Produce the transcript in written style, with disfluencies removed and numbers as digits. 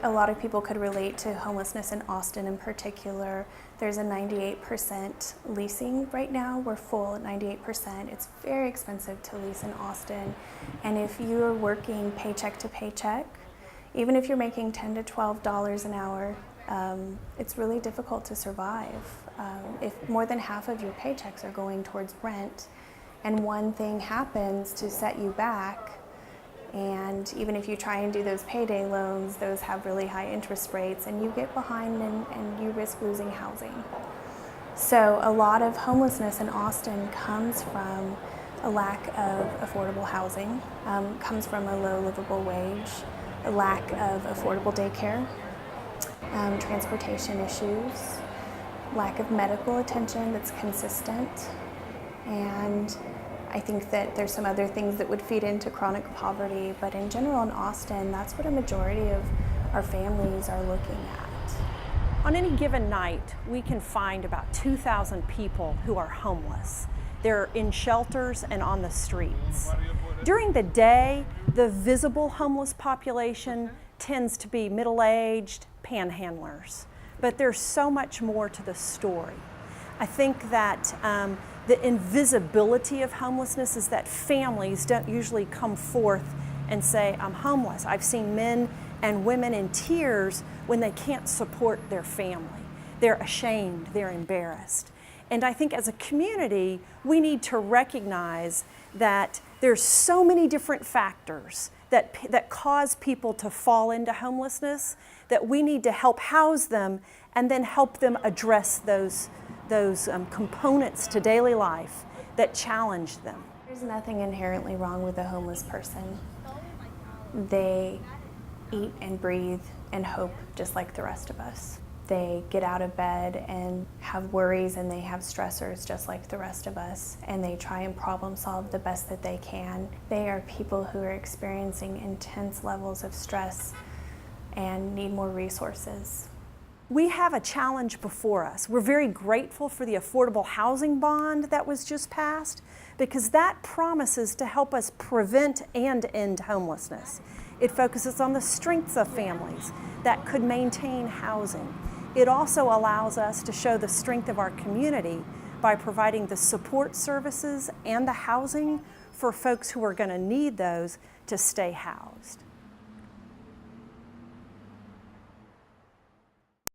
a lot of people could relate to homelessness in Austin in particular. There's a 98% leasing right now. We're full at 98%. It's very expensive to lease in Austin. And if you're working paycheck to paycheck, even if you're making $10 to $12 an hour, it's really difficult to survive. If more than half of your paychecks are going towards rent, and one thing happens to set you back, and even if you try and do those payday loans, those have really high interest rates, and you get behind and you risk losing housing. So a lot of homelessness in Austin comes from a lack of affordable housing, comes from a low livable wage, a lack of affordable daycare, transportation issues, lack of medical attention that's consistent, and I think that there's some other things that would feed into chronic poverty, but in general in Austin, that's what a majority of our families are looking at. On any given night, we can find about 2,000 people who are homeless. They're in shelters and on the streets. During the day, the visible homeless population tends to be middle-aged panhandlers, but there's so much more to the story. I think that the invisibility of homelessness is that families don't usually come forth and say, I'm homeless. I've seen men and women in tears when they can't support their family. They're ashamed, they're embarrassed. And I think as a community, we need to recognize that there's so many different factors that cause people to fall into homelessness, that we need to help house them and then help them address those components to daily life that challenge them. There's nothing inherently wrong with a homeless person. They eat and breathe and hope just like the rest of us. They get out of bed and have worries and they have stressors just like the rest of us, and they try and problem solve the best that they can. They are people who are experiencing intense levels of stress and need more resources. We have a challenge before us. We're very grateful for the affordable housing bond that was just passed, because that promises to help us prevent and end homelessness. It focuses on the strengths of families that could maintain housing. It also allows us to show the strength of our community by providing the support services and the housing for folks who are going to need those to stay housed.